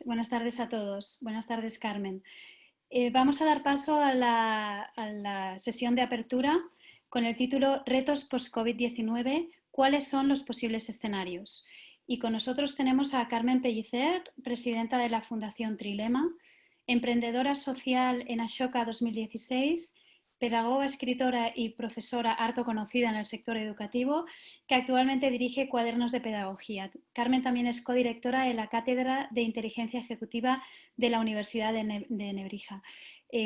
Buenas tardes a todos. Buenas tardes, Carmen. Vamos a dar paso a la sesión de apertura con el título Retos post-COVID-19, ¿cuáles son los posibles escenarios? Y con nosotros tenemos a Carmen Pellicer, presidenta de la Fundación Trilema, emprendedora social en Ashoka 2016, pedagoga, escritora y profesora harto conocida en el sector educativo, que actualmente dirige Cuadernos de Pedagogía. Carmen también es codirectora de la Cátedra de Inteligencia Ejecutiva de la Universidad de Nebrija.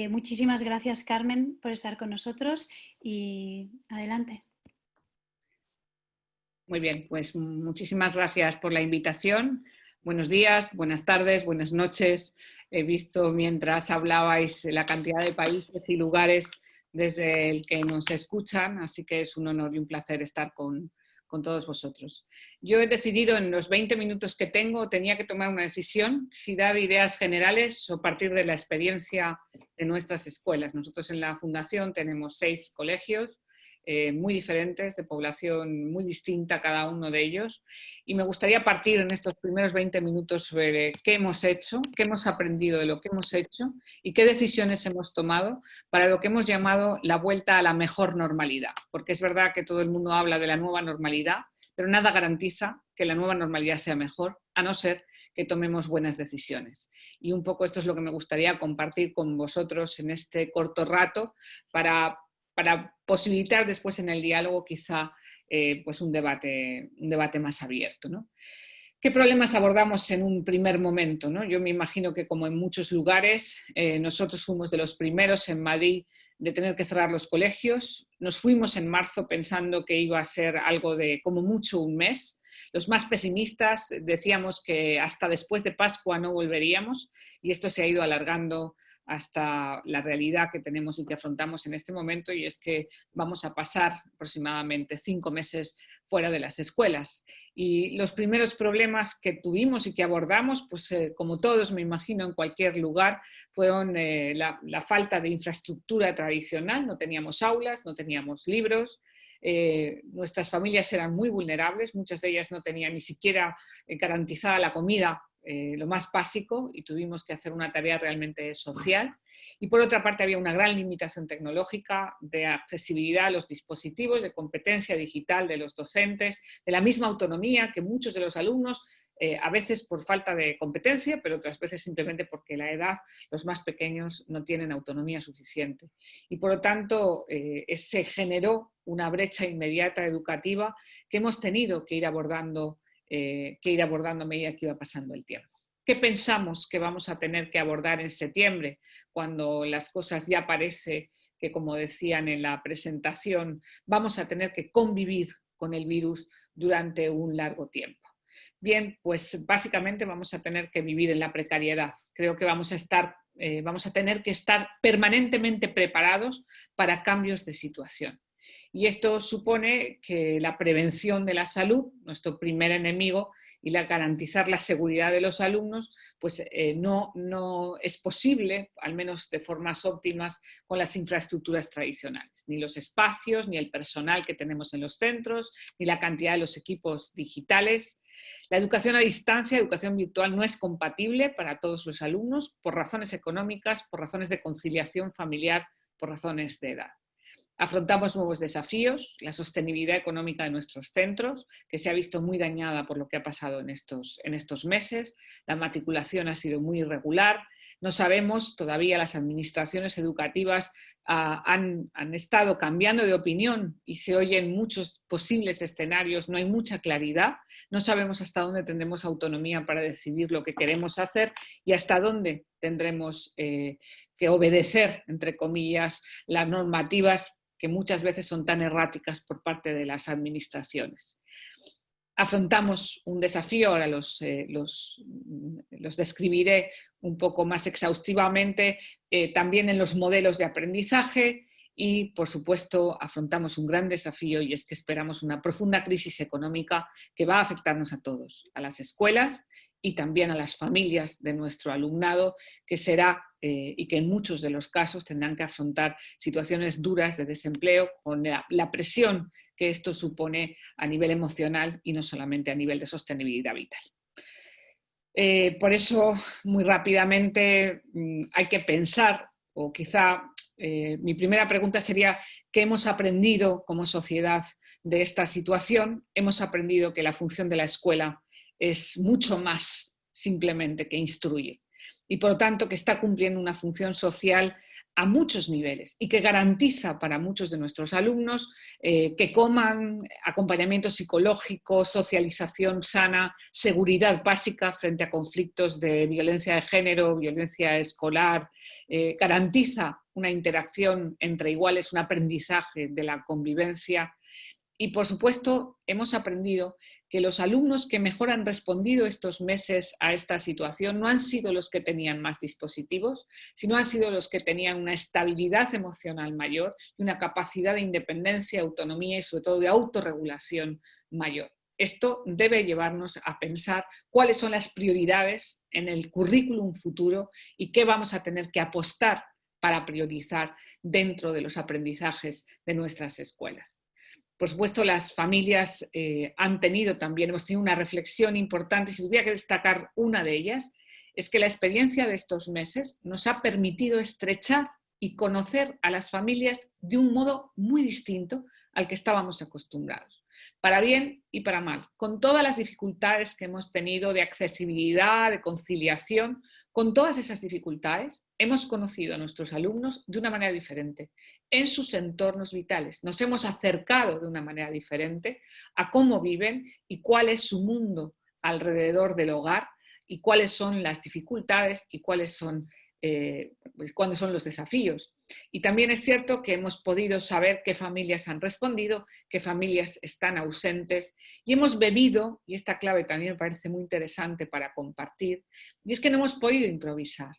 Muchísimas gracias, Carmen, por estar con nosotros y adelante. Muy bien, pues muchísimas gracias por la invitación. Buenos días, buenas tardes, buenas noches. He visto mientras hablabais la cantidad de países y lugares desde el que nos escuchan, así que es un honor y un placer estar con todos vosotros. Yo he decidido en los 20 minutos que tenía que tomar una decisión, si dar ideas generales o partir de la experiencia de nuestras escuelas. Nosotros en la Fundación tenemos 6 colegios, muy diferentes, de población muy distinta cada uno de ellos, y me gustaría partir en estos primeros 20 minutos sobre qué hemos hecho, qué hemos aprendido de lo que hemos hecho y qué decisiones hemos tomado para lo que hemos llamado la vuelta a la mejor normalidad, porque es verdad que todo el mundo habla de la nueva normalidad, pero nada garantiza que la nueva normalidad sea mejor, a no ser que tomemos buenas decisiones. Y un poco esto es lo que me gustaría compartir con vosotros en este corto rato para posibilitar después en el diálogo quizá pues un debate más abierto, ¿no? ¿Qué problemas abordamos en un primer momento, ¿no? Yo me imagino que como en muchos lugares, nosotros fuimos de los primeros en Madrid de tener que cerrar los colegios. Nos fuimos en marzo pensando que iba a ser algo de como mucho un mes. Los más pesimistas decíamos que hasta después de Pascua no volveríamos y esto se ha ido alargando hasta la realidad que tenemos y que afrontamos en este momento, y es que vamos a pasar aproximadamente 5 meses fuera de las escuelas. Y los primeros problemas que tuvimos y que abordamos, pues como todos me imagino en cualquier lugar, fueron la falta de infraestructura tradicional. No teníamos aulas, no teníamos libros, nuestras familias eran muy vulnerables, muchas de ellas no tenían ni siquiera garantizada la comida, lo más básico, y tuvimos que hacer una tarea realmente social. Y por otra parte había una gran limitación tecnológica, de accesibilidad a los dispositivos, de competencia digital de los docentes, de la misma autonomía que muchos de los alumnos, a veces por falta de competencia, pero otras veces simplemente porque la edad, los más pequeños no tienen autonomía suficiente. Y por lo tanto se generó una brecha inmediata educativa que hemos tenido que ir abordando a medida que iba pasando el tiempo. ¿Qué pensamos que vamos a tener que abordar en septiembre, cuando las cosas ya parece que, como decían en la presentación, vamos a tener que convivir con el virus durante un largo tiempo? Bien, pues básicamente vamos a tener que vivir en la precariedad. Creo que vamos a tener que estar permanentemente preparados para cambios de situación. Y esto supone que la prevención de la salud, nuestro primer enemigo, y garantizar la seguridad de los alumnos, pues no es posible, al menos de formas óptimas, con las infraestructuras tradicionales. Ni los espacios, ni el personal que tenemos en los centros, ni la cantidad de los equipos digitales. La educación a distancia, educación virtual, no es compatible para todos los alumnos por razones económicas, por razones de conciliación familiar, por razones de edad. Afrontamos nuevos desafíos, la sostenibilidad económica de nuestros centros, que se ha visto muy dañada por lo que ha pasado en estos meses. La matriculación ha sido muy irregular. No sabemos, todavía las administraciones educativas han estado cambiando de opinión y se oyen muchos posibles escenarios, no hay mucha claridad. No sabemos hasta dónde tendremos autonomía para decidir lo que queremos hacer y hasta dónde tendremos que obedecer, entre comillas, las normativas que muchas veces son tan erráticas por parte de las administraciones. Afrontamos un desafío, ahora los describiré un poco más exhaustivamente, también en los modelos de aprendizaje y, por supuesto, afrontamos un gran desafío, y es que esperamos una profunda crisis económica que va a afectarnos a todos, a las escuelas y también a las familias de nuestro alumnado, que será y que en muchos de los casos tendrán que afrontar situaciones duras de desempleo con la presión que esto supone a nivel emocional y no solamente a nivel de sostenibilidad vital. Por eso, muy rápidamente, hay que pensar, o quizá mi primera pregunta sería: ¿qué hemos aprendido como sociedad de esta situación? Hemos aprendido que la función de la escuela es mucho más simplemente que instruir, y por lo tanto que está cumpliendo una función social a muchos niveles y que garantiza para muchos de nuestros alumnos que coman, acompañamiento psicológico, socialización sana, seguridad básica frente a conflictos de violencia de género, violencia escolar, garantiza una interacción entre iguales, un aprendizaje de la convivencia. Y, por supuesto, hemos aprendido que los alumnos que mejor han respondido estos meses a esta situación no han sido los que tenían más dispositivos, sino han sido los que tenían una estabilidad emocional mayor y una capacidad de independencia, autonomía y, sobre todo, de autorregulación mayor. Esto debe llevarnos a pensar cuáles son las prioridades en el currículum futuro y qué vamos a tener que apostar para priorizar dentro de los aprendizajes de nuestras escuelas. Por supuesto, las familias hemos tenido una reflexión importante. Si tuviera que destacar una de ellas, es que la experiencia de estos meses nos ha permitido estrechar y conocer a las familias de un modo muy distinto al que estábamos acostumbrados, para bien y para mal, con todas las dificultades que hemos tenido de accesibilidad, de conciliación. Con todas esas dificultades, hemos conocido a nuestros alumnos de una manera diferente, en sus entornos vitales. Nos hemos acercado de una manera diferente a cómo viven y cuál es su mundo alrededor del hogar y cuáles son las dificultades y cuáles son los desafíos. Y también es cierto que hemos podido saber qué familias han respondido, qué familias están ausentes, y hemos bebido, y esta clave también me parece muy interesante para compartir, y es que no hemos podido improvisar.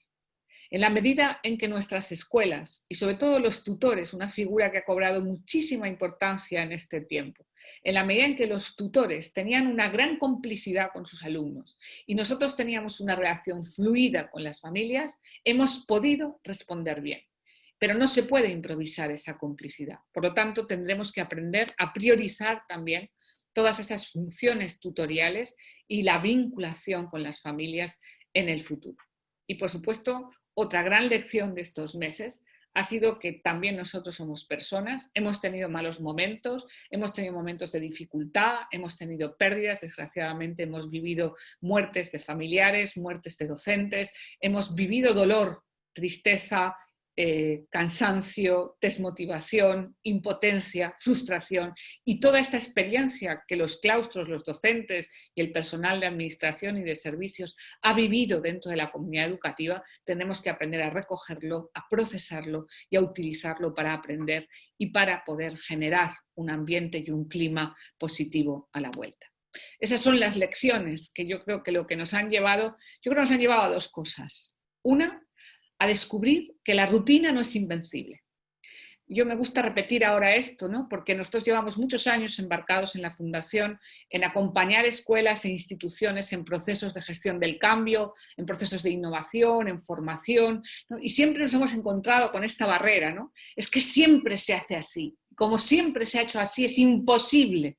En la medida en que nuestras escuelas, y sobre todo los tutores, una figura que ha cobrado muchísima importancia en este tiempo, en la medida en que los tutores tenían una gran complicidad con sus alumnos y nosotros teníamos una relación fluida con las familias, hemos podido responder bien. Pero no se puede improvisar esa complicidad. Por lo tanto, tendremos que aprender a priorizar también todas esas funciones tutoriales y la vinculación con las familias en el futuro. Y, por supuesto, otra gran lección de estos meses ha sido que también nosotros somos personas, hemos tenido malos momentos, hemos tenido momentos de dificultad, hemos tenido pérdidas, desgraciadamente hemos vivido muertes de familiares, muertes de docentes, hemos vivido dolor, tristeza, cansancio, desmotivación, impotencia, frustración, y toda esta experiencia que los claustros, los docentes y el personal de administración y de servicios ha vivido dentro de la comunidad educativa, tenemos que aprender a recogerlo, a procesarlo y a utilizarlo para aprender y para poder generar un ambiente y un clima positivo a la vuelta. Esas son las lecciones que yo creo que nos han llevado a dos cosas. Una, a descubrir que la rutina no es invencible. Yo me gusta repetir ahora esto, ¿no? Porque nosotros llevamos muchos años embarcados en la Fundación en acompañar escuelas e instituciones en procesos de gestión del cambio, en procesos de innovación, en formación, ¿no? Y siempre nos hemos encontrado con esta barrera, ¿no? Es que siempre se hace así. Como siempre se ha hecho así, es imposible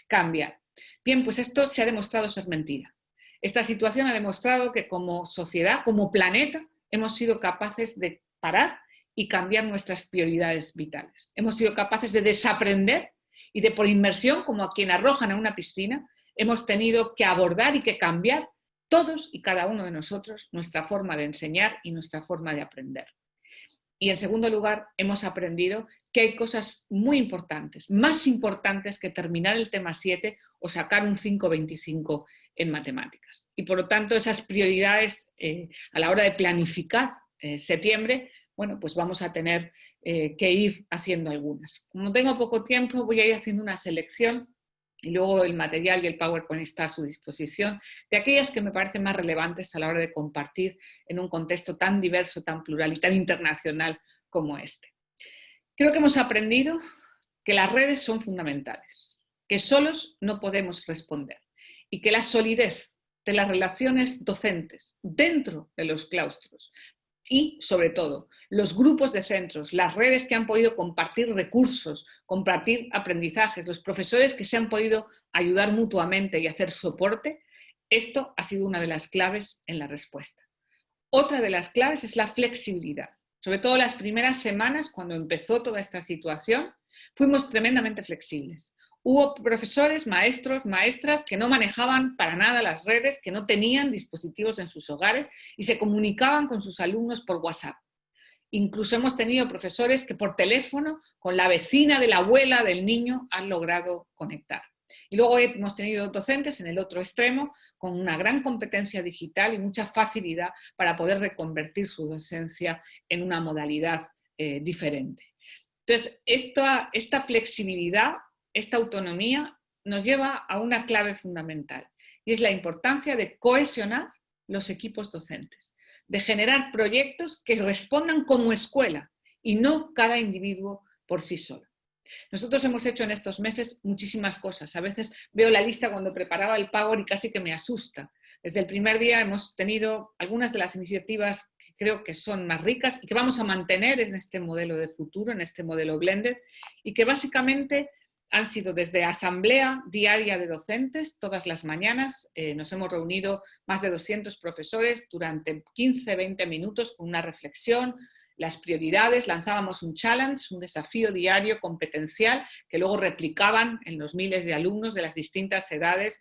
cambiar. Bien, pues esto se ha demostrado ser mentira. Esta situación ha demostrado que como sociedad, como planeta, hemos sido capaces de parar y cambiar nuestras prioridades vitales. Hemos sido capaces de desaprender y de, por inmersión, como a quien arrojan a una piscina, hemos tenido que abordar y que cambiar todos y cada uno de nosotros nuestra forma de enseñar y nuestra forma de aprender. Y, en segundo lugar, hemos aprendido que hay cosas muy importantes, más importantes que terminar el tema 7 o sacar un 5,25 en matemáticas. Y, por lo tanto, esas prioridades a la hora de planificar septiembre, bueno, pues vamos a tener que ir haciendo algunas. Como tengo poco tiempo, voy a ir haciendo una selección y luego el material y el PowerPoint está a su disposición, de aquellas que me parecen más relevantes a la hora de compartir en un contexto tan diverso, tan plural y tan internacional como este. Creo que hemos aprendido que las redes son fundamentales, que solos no podemos responder y que la solidez de las relaciones docentes dentro de los claustros y, sobre todo, los grupos de centros, las redes que han podido compartir recursos, compartir aprendizajes, los profesores que se han podido ayudar mutuamente y hacer soporte, Esto ha sido una de las claves en la respuesta. Otra de las claves es la flexibilidad. Sobre todo las primeras semanas, cuando empezó toda esta situación, fuimos tremendamente flexibles. Hubo profesores, maestros, maestras que no manejaban para nada las redes, que no tenían dispositivos en sus hogares y se comunicaban con sus alumnos por WhatsApp. Incluso hemos tenido profesores que por teléfono, con la vecina de la abuela del niño, han logrado conectar. Y luego hemos tenido docentes en el otro extremo con una gran competencia digital y mucha facilidad para poder reconvertir su docencia en una modalidad diferente. Entonces, esta flexibilidad, esta autonomía nos lleva a una clave fundamental y es la importancia de cohesionar los equipos docentes, de generar proyectos que respondan como escuela y no cada individuo por sí solo. Nosotros hemos hecho en estos meses muchísimas cosas. A veces veo la lista cuando preparaba el Power y casi que me asusta. Desde el primer día hemos tenido algunas de las iniciativas que creo que son más ricas y que vamos a mantener en este modelo de futuro, en este modelo blended, y que básicamente han sido desde asamblea diaria de docentes, todas las mañanas. Nos hemos reunido más de 200 profesores durante 15-20 minutos con una reflexión, las prioridades, lanzábamos un challenge, un desafío diario competencial que luego replicaban en los miles de alumnos de las distintas edades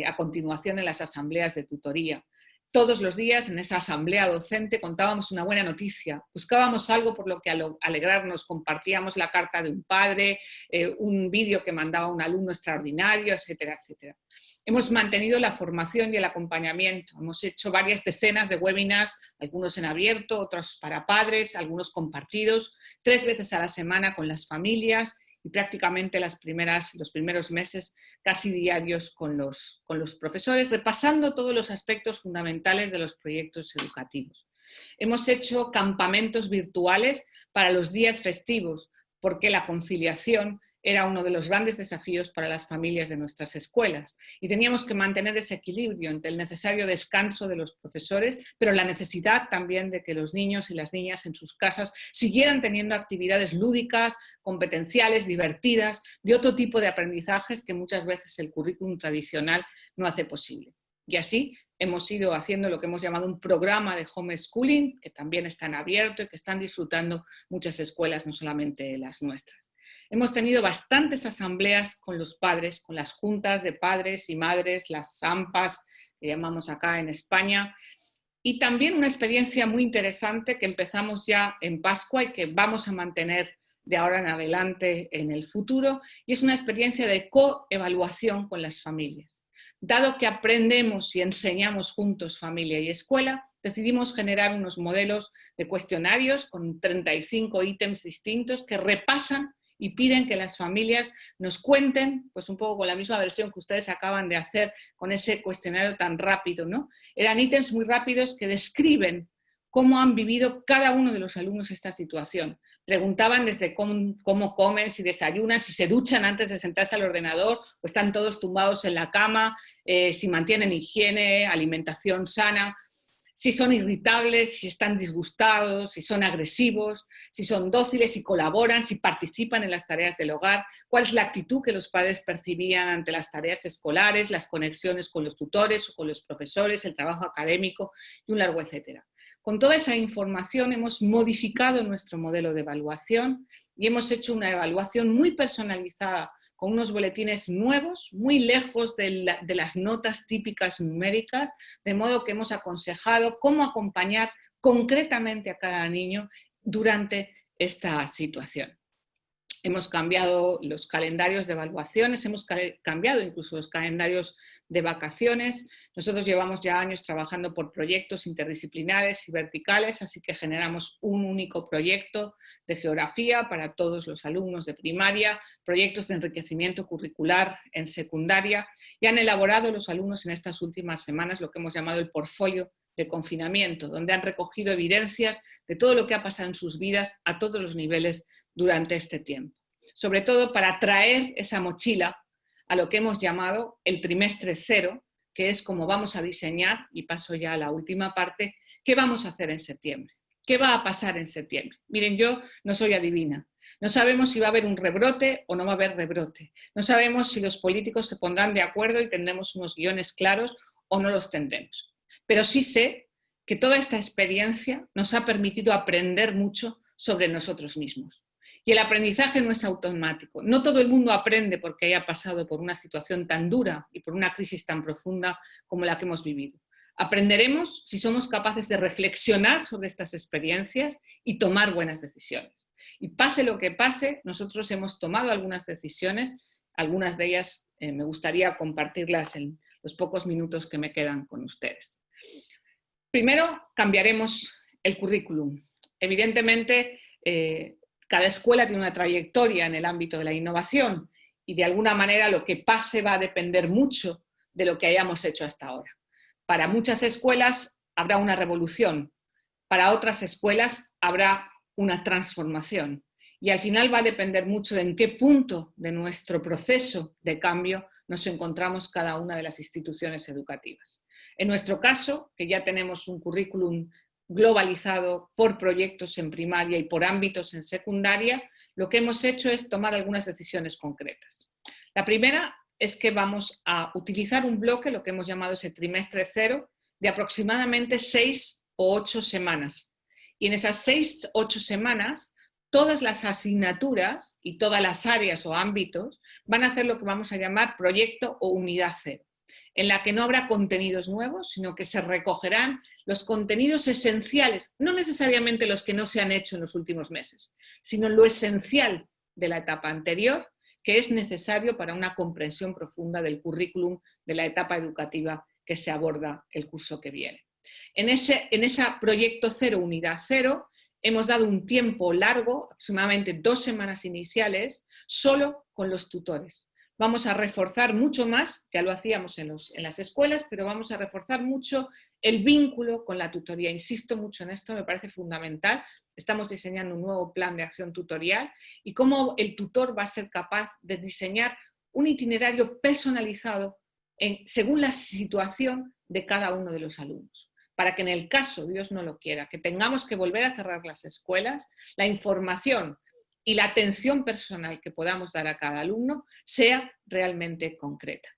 a continuación en las asambleas de tutoría. Todos los días en esa asamblea docente contábamos una buena noticia, buscábamos algo por lo que alegrarnos, compartíamos la carta de un padre, un vídeo que mandaba un alumno extraordinario, etcétera, etcétera. Hemos mantenido la formación y el acompañamiento. Hemos hecho varias decenas de webinars, algunos en abierto, otros para padres, algunos compartidos, 3 veces a la semana con las familias y prácticamente los primeros meses casi diarios con los profesores, repasando todos los aspectos fundamentales de los proyectos educativos. Hemos hecho campamentos virtuales para los días festivos, porque la conciliación era uno de los grandes desafíos para las familias de nuestras escuelas y teníamos que mantener ese equilibrio entre el necesario descanso de los profesores, pero la necesidad también de que los niños y las niñas en sus casas siguieran teniendo actividades lúdicas, competenciales, divertidas, de otro tipo de aprendizajes que muchas veces el currículum tradicional no hace posible. Y así hemos ido haciendo lo que hemos llamado un programa de homeschooling, que también está en abierto y que están disfrutando muchas escuelas, no solamente las nuestras. Hemos tenido bastantes asambleas con los padres, con las juntas de padres y madres, las AMPAs, que llamamos acá en España, y también una experiencia muy interesante que empezamos ya en Pascua y que vamos a mantener de ahora en adelante en el futuro, y es una experiencia de coevaluación con las familias. Dado que aprendemos y enseñamos juntos familia y escuela, decidimos generar unos modelos de cuestionarios con 35 ítems distintos que repasan y piden que las familias nos cuenten, pues un poco con la misma versión que ustedes acaban de hacer con ese cuestionario tan rápido, ¿no? Eran ítems muy rápidos que describen cómo han vivido cada uno de los alumnos esta situación. Preguntaban desde cómo comen, si desayunan, si se duchan antes de sentarse al ordenador o están todos tumbados en la cama, si mantienen higiene, alimentación sana, si son irritables, si están disgustados, si son agresivos, si son dóciles, si colaboran, si participan en las tareas del hogar, cuál es la actitud que los padres percibían ante las tareas escolares, las conexiones con los tutores o con los profesores, el trabajo académico y un largo etcétera. Con toda esa información hemos modificado nuestro modelo de evaluación y hemos hecho una evaluación muy personalizada con unos boletines nuevos, muy lejos de las notas típicas numéricas, de modo que hemos aconsejado cómo acompañar concretamente a cada niño durante esta situación. Hemos cambiado los calendarios de evaluaciones, hemos cambiado incluso los calendarios de vacaciones. Nosotros llevamos ya años trabajando por proyectos interdisciplinares y verticales, así que generamos un único proyecto de geografía para todos los alumnos de primaria, proyectos de enriquecimiento curricular en secundaria, y han elaborado los alumnos en estas últimas semanas lo que hemos llamado el portfolio de confinamiento, donde han recogido evidencias de todo lo que ha pasado en sus vidas a todos los niveles durante este tiempo. Sobre todo para traer esa mochila a lo que hemos llamado el trimestre cero, que es como vamos a diseñar, y paso ya a la última parte, qué vamos a hacer en septiembre. ¿Qué va a pasar en septiembre? Miren, yo no soy adivina. No sabemos si va a haber un rebrote o no va a haber rebrote. No sabemos si los políticos se pondrán de acuerdo y tendremos unos guiones claros o no los tendremos. Pero sí sé que toda esta experiencia nos ha permitido aprender mucho sobre nosotros mismos. Y el aprendizaje no es automático. No todo el mundo aprende porque haya pasado por una situación tan dura y por una crisis tan profunda como la que hemos vivido. Aprenderemos si somos capaces de reflexionar sobre estas experiencias y tomar buenas decisiones. Y pase lo que pase, nosotros hemos tomado algunas decisiones, algunas de ellas me gustaría compartirlas en los pocos minutos que me quedan con ustedes. Primero, cambiaremos el currículum. Evidentemente, cada escuela tiene una trayectoria en el ámbito de la innovación y de alguna manera lo que pase va a depender mucho de lo que hayamos hecho hasta ahora. Para muchas escuelas habrá una revolución, para otras escuelas habrá una transformación y al final va a depender mucho de en qué punto de nuestro proceso de cambio nos encontramos cada una de las instituciones educativas. En nuestro caso, que ya tenemos un currículum globalizado por proyectos en primaria y por ámbitos en secundaria, lo que hemos hecho es tomar algunas decisiones concretas. La primera es que vamos a utilizar un bloque, lo que hemos llamado ese trimestre cero, de aproximadamente 6 o 8 semanas. Y en esas 6 o 8 semanas, todas las asignaturas y todas las áreas o ámbitos van a hacer lo que vamos a llamar proyecto o unidad cero, en la que no habrá contenidos nuevos, sino que se recogerán los contenidos esenciales, no necesariamente los que no se han hecho en los últimos meses, sino lo esencial de la etapa anterior, que es necesario para una comprensión profunda del currículum de la etapa educativa que se aborda el curso que viene. En ese proyecto cero, unidad cero, hemos dado un tiempo largo, aproximadamente 2 semanas iniciales, solo con los tutores. Vamos a reforzar mucho más, ya lo hacíamos en las escuelas, pero vamos a reforzar mucho el vínculo con la tutoría. Insisto mucho en esto, me parece fundamental. Estamos diseñando un nuevo plan de acción tutorial y cómo el tutor va a ser capaz de diseñar un itinerario personalizado según la situación de cada uno de los alumnos. Para que en el caso, Dios no lo quiera, que tengamos que volver a cerrar las escuelas, la información y la atención personal que podamos dar a cada alumno sea realmente concreta.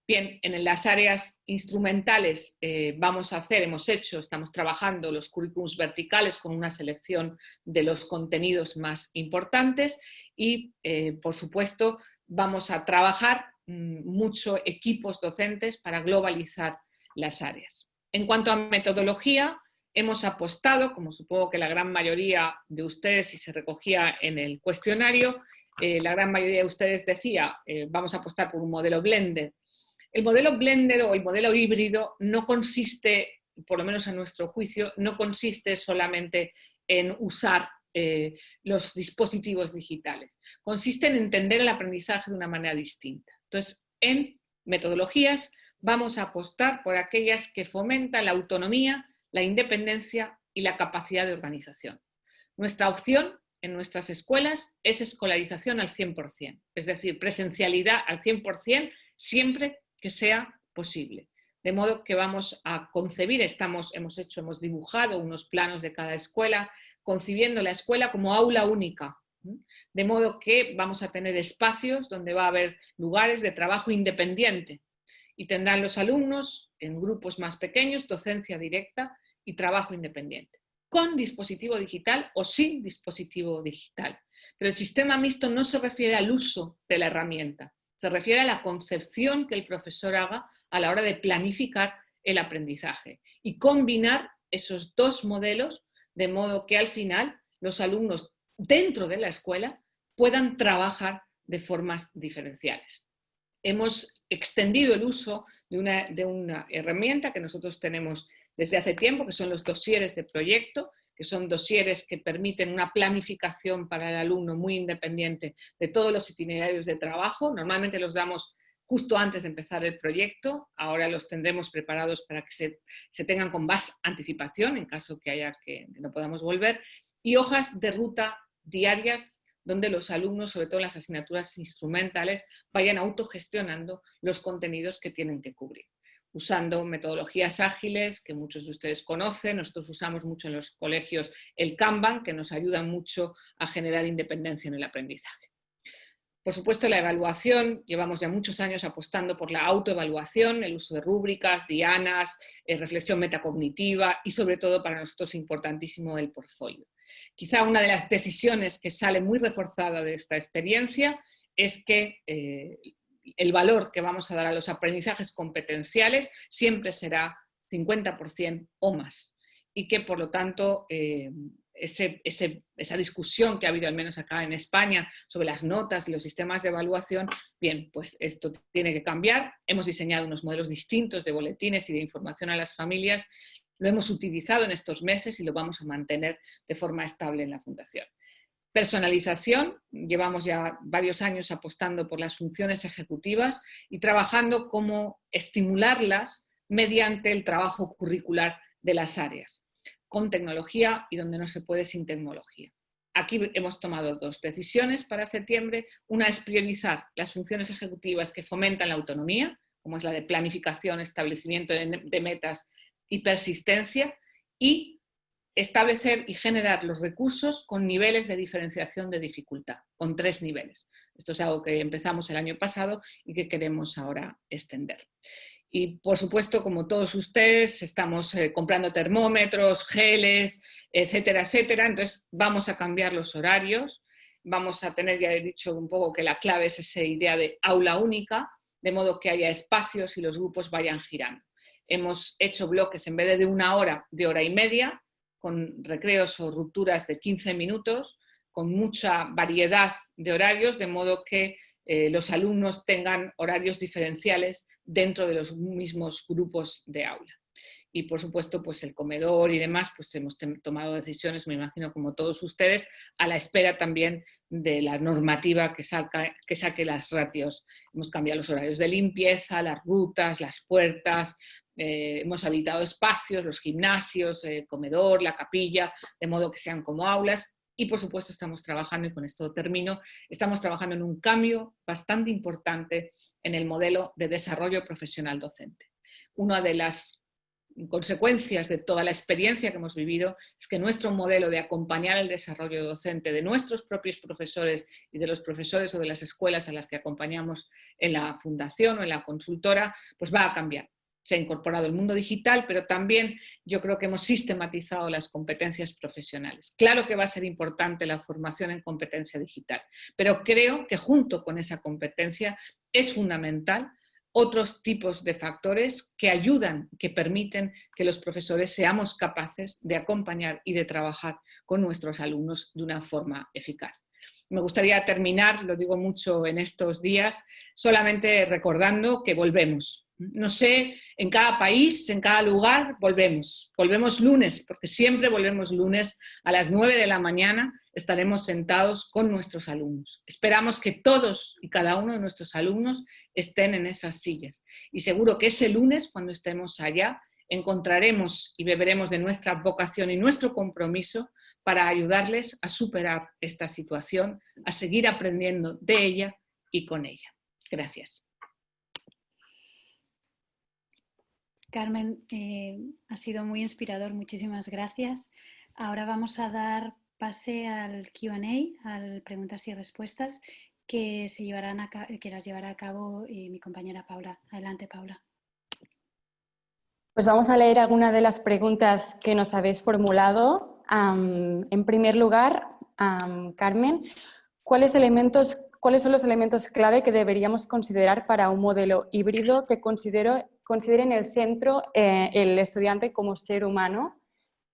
Bien, en las áreas instrumentales estamos trabajando los currículums verticales con una selección de los contenidos más importantes y, por supuesto, vamos a trabajar mucho equipos docentes para globalizar las áreas. En cuanto a metodología, hemos apostado, como supongo que la gran mayoría de ustedes, si se recogía en el cuestionario, la gran mayoría de ustedes decía, vamos a apostar por un modelo blended. El modelo blended o el modelo híbrido no consiste, por lo menos a nuestro juicio, no consiste solamente en usar los dispositivos digitales. Consiste en entender el aprendizaje de una manera distinta. Entonces, en metodologías vamos a apostar por aquellas que fomentan la autonomía, la independencia y la capacidad de organización. Nuestra opción en nuestras escuelas es escolarización al 100%, es decir, presencialidad al 100% siempre que sea posible. De modo que vamos a concebir, hemos dibujado unos planos de cada escuela, concibiendo la escuela como aula única. De modo que vamos a tener espacios donde va a haber lugares de trabajo independiente y tendrán los alumnos en grupos más pequeños, docencia directa y trabajo independiente, con dispositivo digital o sin dispositivo digital. Pero el sistema mixto no se refiere al uso de la herramienta, se refiere a la concepción que el profesor haga a la hora de planificar el aprendizaje y combinar esos dos modelos de modo que al final los alumnos dentro de la escuela puedan trabajar de formas diferenciales. Hemos extendido el uso de una herramienta que nosotros tenemos desde hace tiempo, que son los dosieres de proyecto, que son dosieres que permiten una planificación para el alumno muy independiente de todos los itinerarios de trabajo. Normalmente los damos justo antes de empezar el proyecto, ahora los tendremos preparados para que se tengan con más anticipación en caso que no podamos volver, y hojas de ruta diarias donde los alumnos, sobre todo en las asignaturas instrumentales, vayan autogestionando los contenidos que tienen que cubrir, usando metodologías ágiles que muchos de ustedes conocen. Nosotros usamos mucho en los colegios el Kanban, que nos ayuda mucho a generar independencia en el aprendizaje. Por supuesto, la evaluación, llevamos ya muchos años apostando por la autoevaluación, el uso de rúbricas, dianas, reflexión metacognitiva y sobre todo para nosotros importantísimo el portfolio. Quizá una de las decisiones que sale muy reforzada de esta experiencia es que el valor que vamos a dar a los aprendizajes competenciales siempre será 50% o más y que por lo tanto esa discusión que ha habido al menos acá en España sobre las notas y los sistemas de evaluación, bien, pues esto tiene que cambiar. Hemos diseñado unos modelos distintos de boletines y de información a las familias, lo hemos utilizado en estos meses y lo vamos a mantener de forma estable en la Fundación. Personalización, llevamos ya varios años apostando por las funciones ejecutivas y trabajando cómo estimularlas mediante el trabajo curricular de las áreas, con tecnología y donde no se puede sin tecnología. Aquí hemos tomado dos decisiones para septiembre. Una es priorizar las funciones ejecutivas que fomentan la autonomía, como es la de planificación, establecimiento de metas y persistencia, y establecer y generar los recursos con niveles de diferenciación de dificultad, con 3 niveles. Esto es algo que empezamos el año pasado y que queremos ahora extender. Y por supuesto, como todos ustedes, estamos comprando termómetros, geles, etcétera, etcétera. Entonces vamos a cambiar los horarios, vamos a tener, ya he dicho un poco que la clave es esa idea de aula única, de modo que haya espacios y los grupos vayan girando. Hemos hecho bloques en vez de 1 hora, de 1 hora y media, con recreos o rupturas de 15 minutos, con mucha variedad de horarios, de modo que los alumnos tengan horarios diferenciales dentro de los mismos grupos de aula. Y por supuesto, pues el comedor y demás, pues hemos tomado decisiones, me imagino como todos ustedes, a la espera también de la normativa que saque las ratios. Hemos cambiado los horarios de limpieza, las rutas, las puertas, hemos habilitado espacios, los gimnasios, el comedor, la capilla, de modo que sean como aulas. Y por supuesto estamos trabajando, y con esto termino, estamos trabajando en un cambio bastante importante en el modelo de desarrollo profesional docente. Una de las consecuencias de toda la experiencia que hemos vivido es que nuestro modelo de acompañar el desarrollo docente de nuestros propios profesores y de los profesores o de las escuelas a las que acompañamos en la fundación o en la consultora, pues va a cambiar. Se ha incorporado el mundo digital, pero también yo creo que hemos sistematizado las competencias profesionales. Claro que va a ser importante la formación en competencia digital, pero creo que junto con esa competencia es fundamental otros tipos de factores que ayudan, que permiten que los profesores seamos capaces de acompañar y de trabajar con nuestros alumnos de una forma eficaz. Me gustaría terminar, lo digo mucho en estos días, solamente recordando que volvemos. No sé, en cada país, en cada lugar, volvemos. Volvemos lunes, porque siempre volvemos lunes a las 9 de la mañana, estaremos sentados con nuestros alumnos. Esperamos que todos y cada uno de nuestros alumnos estén en esas sillas. Y seguro que ese lunes, cuando estemos allá, encontraremos y beberemos de nuestra vocación y nuestro compromiso para ayudarles a superar esta situación, a seguir aprendiendo de ella y con ella. Gracias. Carmen, ha sido muy inspirador, muchísimas gracias. Ahora vamos a dar pase al Q&A, a preguntas y respuestas que las llevará a cabo mi compañera Paula. Adelante, Paula. Pues vamos a leer algunas de las preguntas que nos habéis formulado. En primer lugar, Carmen, ¿cuáles son los elementos clave que deberíamos considerar para un modelo híbrido que considere en el centro el estudiante como ser humano?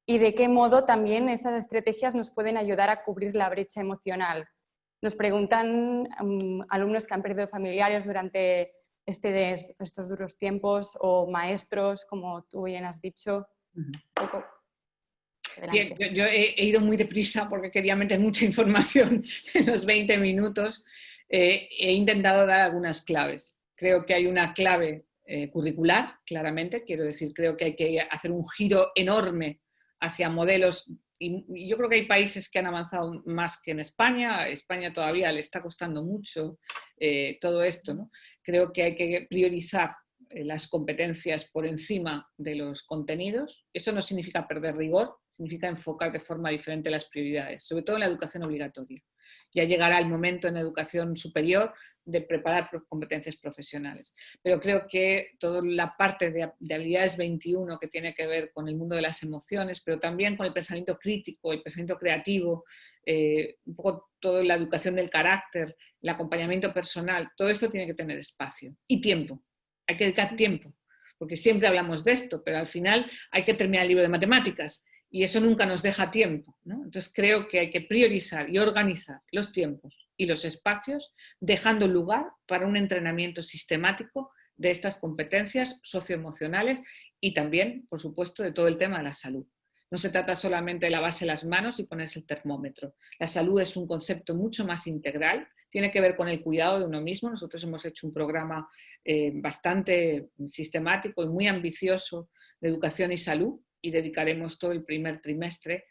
¿Y de qué modo también estas estrategias nos pueden ayudar a cubrir la brecha emocional? Nos preguntan alumnos que han perdido familiares durante estos duros tiempos o maestros, como tú bien has dicho. Bien, yo he ido muy deprisa porque quería meter mucha información en los 20 minutos. He intentado dar algunas claves. Creo que hay una clave curricular, claramente. Quiero decir, creo que hay que hacer un giro enorme hacia modelos. Y yo creo que hay países que han avanzado más que en España. A España todavía le está costando mucho todo esto, ¿no? Creo que hay que priorizar las competencias por encima de los contenidos. Eso no significa perder rigor, significa enfocar de forma diferente las prioridades, sobre todo en la educación obligatoria. Ya llegará el momento en educación superior de preparar competencias profesionales. Pero creo que toda la parte de habilidades 21 que tiene que ver con el mundo de las emociones, pero también con el pensamiento crítico, el pensamiento creativo, un poco toda la educación del carácter, el acompañamiento personal, todo esto tiene que tener espacio y tiempo. Hay que dedicar tiempo, porque siempre hablamos de esto, pero al final hay que terminar el libro de matemáticas y eso nunca nos deja tiempo, ¿no? Entonces creo que hay que priorizar y organizar los tiempos y los espacios, dejando lugar para un entrenamiento sistemático de estas competencias socioemocionales y también, por supuesto, de todo el tema de la salud. No se trata solamente de lavarse las manos y ponerse el termómetro. La salud es un concepto mucho más integral, tiene que ver con el cuidado de uno mismo. Nosotros hemos hecho un programa bastante sistemático y muy ambicioso de educación y salud, y dedicaremos todo el primer trimestre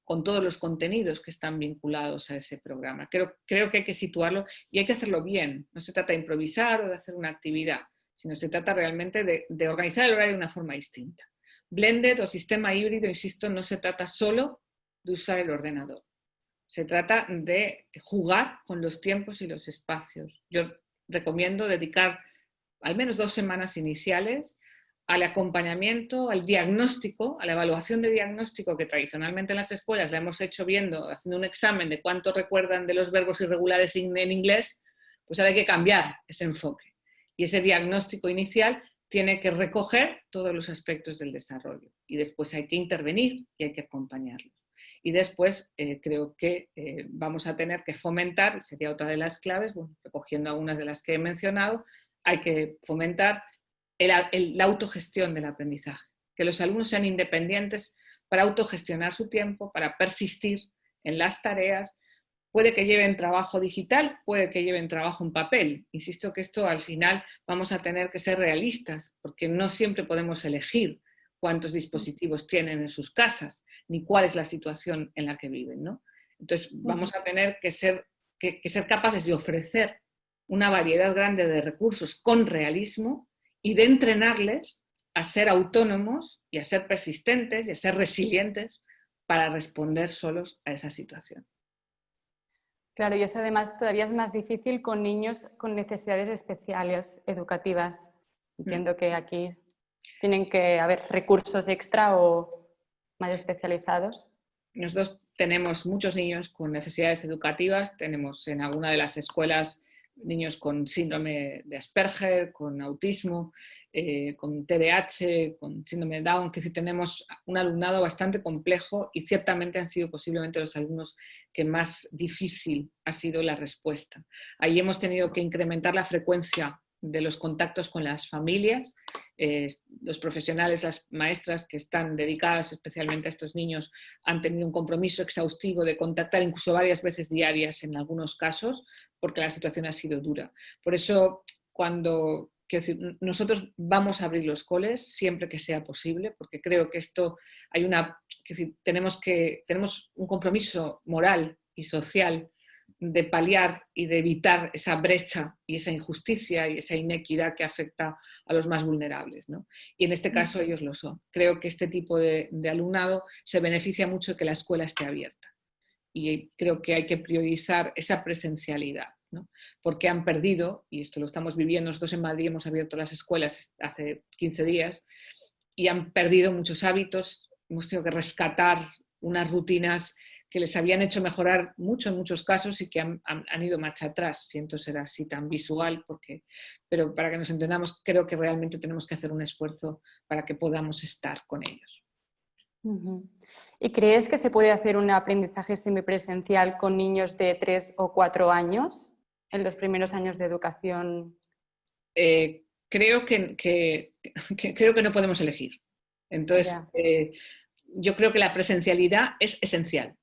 con todos los contenidos que están vinculados a ese programa. Creo que hay que situarlo y hay que hacerlo bien. No se trata de improvisar o de hacer una actividad, sino se trata realmente de organizar el horario de una forma distinta. Blended o sistema híbrido, insisto, no se trata solo de usar el ordenador. Se trata de jugar con los tiempos y los espacios. Yo recomiendo dedicar al menos 2 semanas iniciales al acompañamiento, al diagnóstico, a la evaluación de diagnóstico que tradicionalmente en las escuelas la hemos hecho haciendo un examen de cuánto recuerdan de los verbos irregulares en inglés, pues ahora hay que cambiar ese enfoque. Y ese diagnóstico inicial tiene que recoger todos los aspectos del desarrollo y después hay que intervenir y hay que acompañarlos. Y después creo que vamos a tener que fomentar, sería otra de las claves, bueno, recogiendo algunas de las que he mencionado, hay que fomentar la autogestión del aprendizaje, que los alumnos sean independientes para autogestionar su tiempo, para persistir en las tareas. Puede que lleven trabajo digital, puede que lleven trabajo en papel. Insisto que esto al final vamos a tener que ser realistas, porque no siempre podemos elegir cuántos dispositivos tienen en sus casas, ni cuál es la situación en la que viven, ¿no? Entonces vamos a tener que ser capaces de ofrecer una variedad grande de recursos con realismo y de entrenarles a ser autónomos y a ser persistentes y a ser resilientes para responder solos a esa situación. Claro, y eso además todavía es más difícil con niños con necesidades especiales educativas. Entiendo que aquí tienen que haber recursos extra o más especializados. Nosotros tenemos muchos niños con necesidades educativas, tenemos en alguna de las escuelas niños con síndrome de Asperger, con autismo, con TDAH, con síndrome de Down, que sí tenemos un alumnado bastante complejo y ciertamente han sido posiblemente los alumnos que más difícil ha sido la respuesta. Ahí hemos tenido que incrementar la frecuencia de los contactos con las familias. Los profesionales, las maestras que están dedicadas especialmente a estos niños han tenido un compromiso exhaustivo de contactar incluso varias veces diarias en algunos casos, porque la situación ha sido dura. Por eso, nosotros vamos a abrir los coles siempre que sea posible, porque creo que esto tenemos un compromiso moral y social de paliar y de evitar esa brecha y esa injusticia y esa inequidad que afecta a los más vulnerables, ¿no? Y en este caso ellos lo son. Creo que este tipo de alumnado se beneficia mucho de que la escuela esté abierta. Y creo que hay que priorizar esa presencialidad, ¿no? Porque han perdido, y esto lo estamos viviendo, nosotros en Madrid hemos abierto las escuelas hace 15 días, y han perdido muchos hábitos, hemos tenido que rescatar unas rutinas que les habían hecho mejorar mucho en muchos casos y que han ido marcha atrás. Siento ser así tan visual, pero para que nos entendamos, creo que realmente tenemos que hacer un esfuerzo para que podamos estar con ellos. ¿Y crees que se puede hacer un aprendizaje semipresencial con niños de 3 o 4 años en los primeros años de educación? Creo que no podemos elegir. Entonces, yo creo que la presencialidad es esencial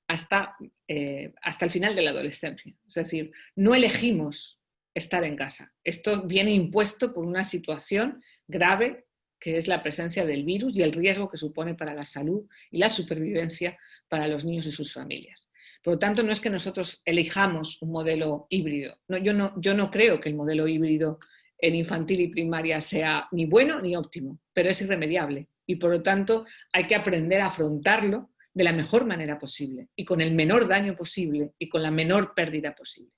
hasta el final de la adolescencia. Es decir, no elegimos estar en casa. Esto viene impuesto por una situación grave que es la presencia del virus y el riesgo que supone para la salud y la supervivencia para los niños y sus familias. Por lo tanto, no es que nosotros elijamos un modelo híbrido. No, yo no creo que el modelo híbrido en infantil y primaria sea ni bueno ni óptimo, pero es irremediable. Y por lo tanto, hay que aprender a afrontarlo de la mejor manera posible y con el menor daño posible y con la menor pérdida posible.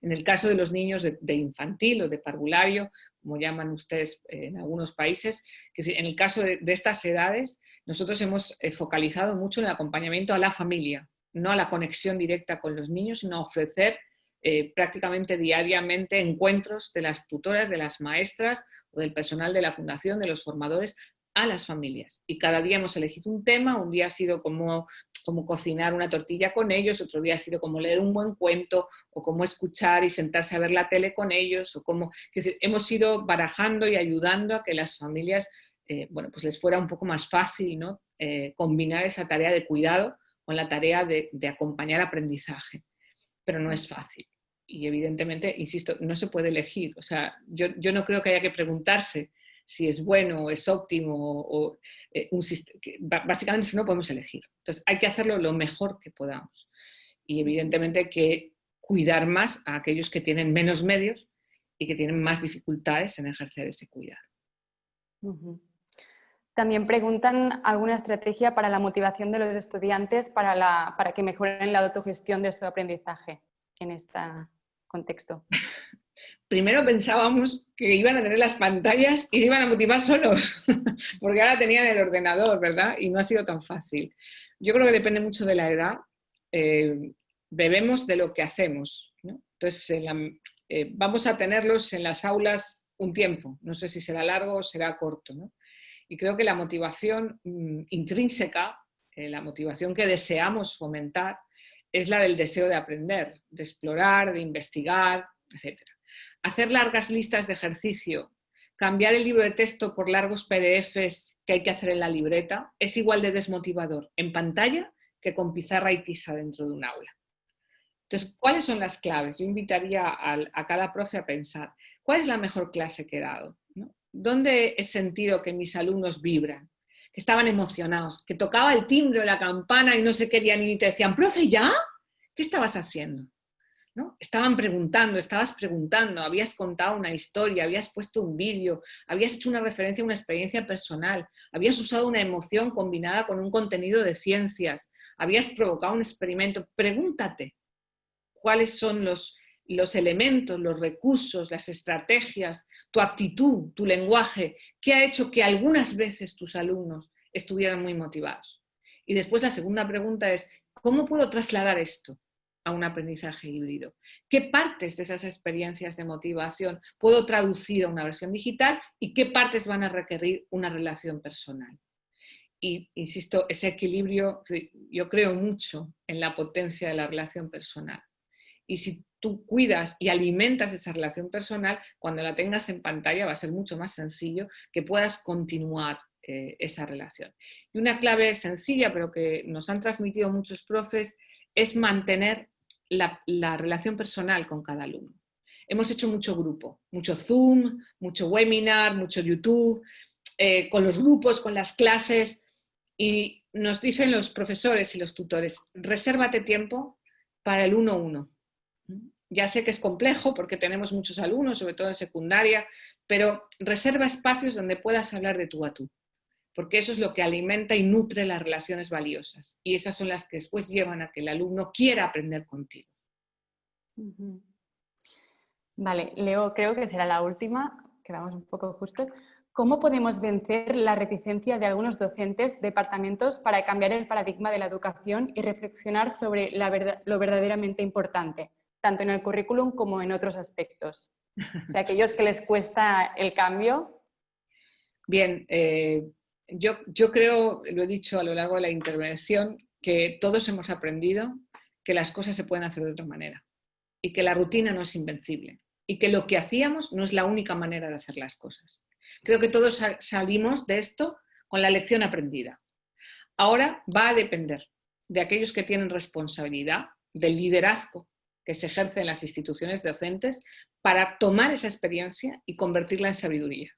En el caso de los niños de infantil o de parvulario, como llaman ustedes en algunos países, que en el caso de estas edades, nosotros hemos focalizado mucho en el acompañamiento a la familia, no a la conexión directa con los niños, sino a ofrecer prácticamente diariamente encuentros de las tutoras, de las maestras o del personal de la fundación, de los formadores, a las familias. Y cada día hemos elegido un tema, un día ha sido como cocinar una tortilla con ellos, otro día ha sido como leer un buen cuento, o como escuchar y sentarse a ver la tele con ellos, o como que hemos ido barajando y ayudando a que las familias, bueno, pues les fuera un poco más fácil, ¿no? Combinar esa tarea de cuidado con la tarea de acompañar aprendizaje. Pero no es fácil. Y evidentemente, insisto, no se puede elegir. O sea, yo no creo que haya que preguntarse si es bueno o es óptimo o básicamente si no podemos elegir. Entonces hay que hacerlo lo mejor que podamos. Y evidentemente hay que cuidar más a aquellos que tienen menos medios y que tienen más dificultades en ejercer ese cuidado. También preguntan alguna estrategia para la motivación de los estudiantes para que mejoren la autogestión de su aprendizaje en este contexto. Primero pensábamos que iban a tener las pantallas y se iban a motivar solos, porque ahora tenían el ordenador, ¿verdad? Y no ha sido tan fácil. Yo creo que depende mucho de la edad. Bebemos de lo que hacemos, ¿no? Entonces, vamos a tenerlos en las aulas un tiempo. No sé si será largo o será corto, ¿no? Y creo que la motivación intrínseca, la motivación que deseamos fomentar, es la del deseo de aprender, de explorar, de investigar, etc. Hacer largas listas de ejercicio, cambiar el libro de texto por largos PDFs que hay que hacer en la libreta, es igual de desmotivador en pantalla que con pizarra y tiza dentro de un aula. Entonces, ¿cuáles son las claves? Yo invitaría a cada profe a pensar, ¿cuál es la mejor clase que he dado? ¿No? ¿Dónde he sentido que mis alumnos vibran? Que estaban emocionados, que tocaba el timbre o la campana y no se querían ir y te decían, profe, ¿ya? ¿Qué estabas haciendo? ¿No? Estaban preguntando, estabas preguntando, habías contado una historia, habías puesto un vídeo, habías hecho una referencia a una experiencia personal, habías usado una emoción combinada con un contenido de ciencias, habías provocado un experimento. Pregúntate cuáles son los elementos, los recursos, las estrategias, tu actitud, tu lenguaje, que ha hecho que algunas veces tus alumnos estuvieran muy motivados. Y después la segunda pregunta es, ¿cómo puedo trasladar esto a un aprendizaje híbrido? ¿Qué partes de esas experiencias de motivación puedo traducir a una versión digital y qué partes van a requerir una relación personal? Y, insisto, ese equilibrio, yo creo mucho en la potencia de la relación personal. Y si tú cuidas y alimentas esa relación personal, cuando la tengas en pantalla va a ser mucho más sencillo que puedas continuar esa relación. Y una clave sencilla, pero que nos han transmitido muchos profes, es mantener la relación personal con cada alumno. Hemos hecho mucho grupo, mucho Zoom, mucho webinar, mucho YouTube, con los grupos, con las clases, y nos dicen los profesores y los tutores, resérvate tiempo para el 1-1. Ya sé que es complejo porque tenemos muchos alumnos, sobre todo en secundaria, pero reserva espacios donde puedas hablar de tú a tú, porque eso es lo que alimenta y nutre las relaciones valiosas. Y esas son las que después llevan a que el alumno quiera aprender contigo. Vale, Leo, creo que será la última, quedamos un poco justos. ¿Cómo podemos vencer la reticencia de algunos docentes, departamentos, para cambiar el paradigma de la educación y reflexionar sobre lo verdaderamente importante, tanto en el currículum como en otros aspectos? O sea, aquellos que les cuesta el cambio. Bien, yo creo, lo he dicho a lo largo de la intervención, que todos hemos aprendido que las cosas se pueden hacer de otra manera y que la rutina no es invencible y que lo que hacíamos no es la única manera de hacer las cosas. Creo que todos salimos de esto con la lección aprendida. Ahora va a depender de aquellos que tienen responsabilidad, del liderazgo que se ejerce en las instituciones docentes para tomar esa experiencia y convertirla en sabiduría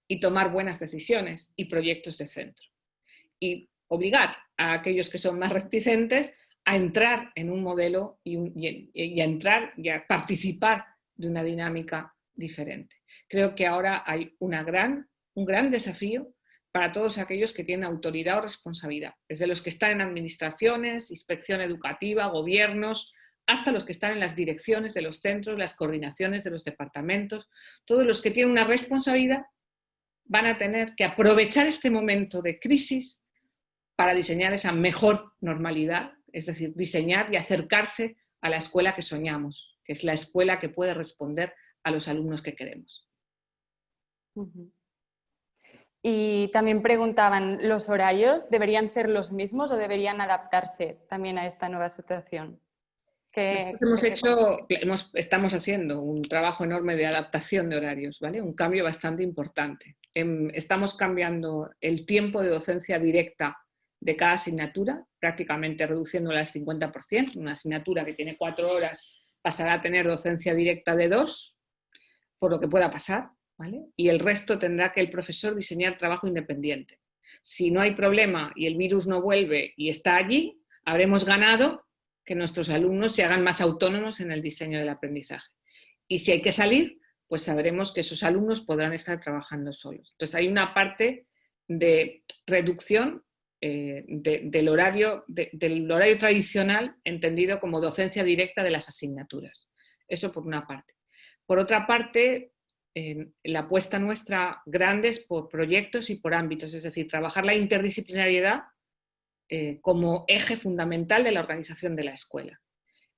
y tomar buenas decisiones y proyectos de centro. Y obligar a aquellos que son más reticentes a entrar en un modelo y a entrar y a participar de una dinámica diferente. Creo que ahora hay un gran desafío para todos aquellos que tienen autoridad o responsabilidad, desde los que están en administraciones, inspección educativa, gobiernos, hasta los que están en las direcciones de los centros, las coordinaciones de los departamentos. Todos los que tienen una responsabilidad van a tener que aprovechar este momento de crisis para diseñar esa mejor normalidad, es decir, diseñar y acercarse a la escuela que soñamos, que es la escuela que puede responder a los alumnos que queremos. Y también preguntaban, ¿los horarios deberían ser los mismos o deberían adaptarse también a esta nueva situación? Estamos haciendo un trabajo enorme de adaptación de horarios, ¿vale? Un cambio bastante importante. Estamos cambiando el tiempo de docencia directa de cada asignatura, prácticamente reduciéndola al 50%. Una asignatura que tiene 4 horas pasará a tener docencia directa de 2, por lo que pueda pasar, ¿vale? Y el resto tendrá que el profesor diseñar trabajo independiente. Si no hay problema y el virus no vuelve y está allí, habremos ganado que nuestros alumnos se hagan más autónomos en el diseño del aprendizaje. Y si hay que salir, pues sabremos que esos alumnos podrán estar trabajando solos. Entonces hay una parte de reducción del horario tradicional, entendido como docencia directa de las asignaturas. Eso por una parte. Por otra parte, la apuesta nuestra grande es por proyectos y por ámbitos, es decir, trabajar la interdisciplinariedad como eje fundamental de la organización de la escuela.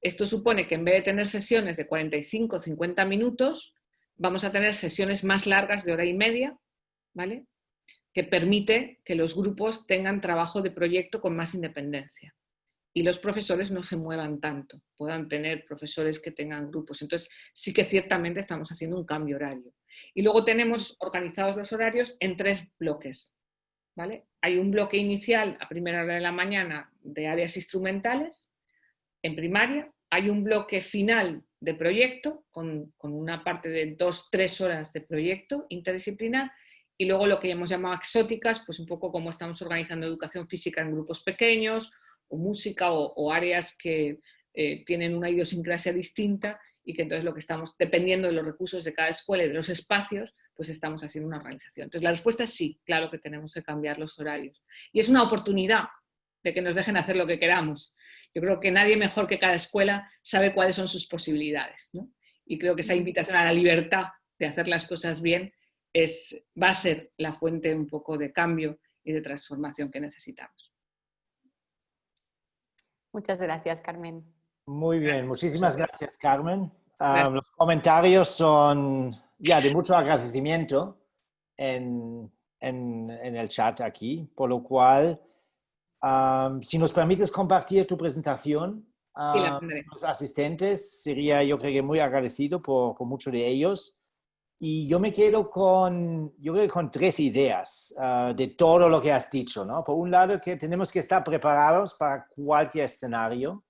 Esto supone que en vez de tener sesiones de 45 o 50 minutos, vamos a tener sesiones más largas de hora y media, ¿vale? Que permite que los grupos tengan trabajo de proyecto con más independencia y los profesores no se muevan tanto, puedan tener profesores que tengan grupos. Entonces, sí que ciertamente estamos haciendo un cambio horario. Y luego tenemos organizados los horarios en 3 bloques, ¿vale? Hay un bloque inicial a primera hora de la mañana de áreas instrumentales, en primaria. Hay un bloque final de proyecto, con una parte de 2-3 horas de proyecto interdisciplinar, y luego lo que hemos llamado exóticas, pues un poco como estamos organizando educación física en grupos pequeños, o música, o áreas que tienen una idiosincrasia distinta, y que entonces lo que estamos, dependiendo de los recursos de cada escuela y de los espacios, pues estamos haciendo una organización. Entonces la respuesta es sí, claro que tenemos que cambiar los horarios. Y es una oportunidad de que nos dejen hacer lo que queramos. Yo creo que nadie mejor que cada escuela sabe cuáles son sus posibilidades, ¿no? Y creo que esa invitación a la libertad de hacer las cosas bien va a ser la fuente un poco de cambio y de transformación que necesitamos. Muchas gracias, Carmen. Muy bien, muchísimas gracias, Carmen. Los comentarios son ya de mucho agradecimiento en el chat aquí, por lo cual, si nos permites compartir tu presentación, los asistentes, sería yo creo que muy agradecido por muchos de ellos. Y yo me quedo con 3 ideas de todo lo que has dicho, ¿no? Por un lado, que tenemos que estar preparados para cualquier escenario,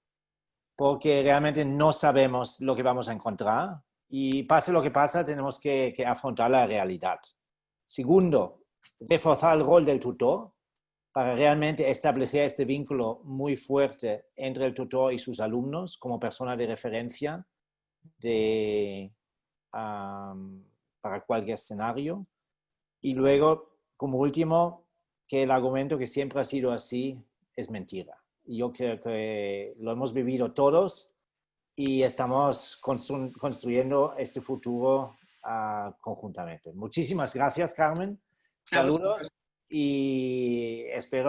porque realmente no sabemos lo que vamos a encontrar y pase lo que pasa, tenemos que afrontar la realidad. Segundo, reforzar el rol del tutor para realmente establecer este vínculo muy fuerte entre el tutor y sus alumnos como persona de referencia para cualquier escenario. Y luego, como último, que el argumento que siempre ha sido así es mentira. Y yo creo que lo hemos vivido todos y estamos construyendo este futuro conjuntamente. Muchísimas gracias, Carmen. Saludos y espero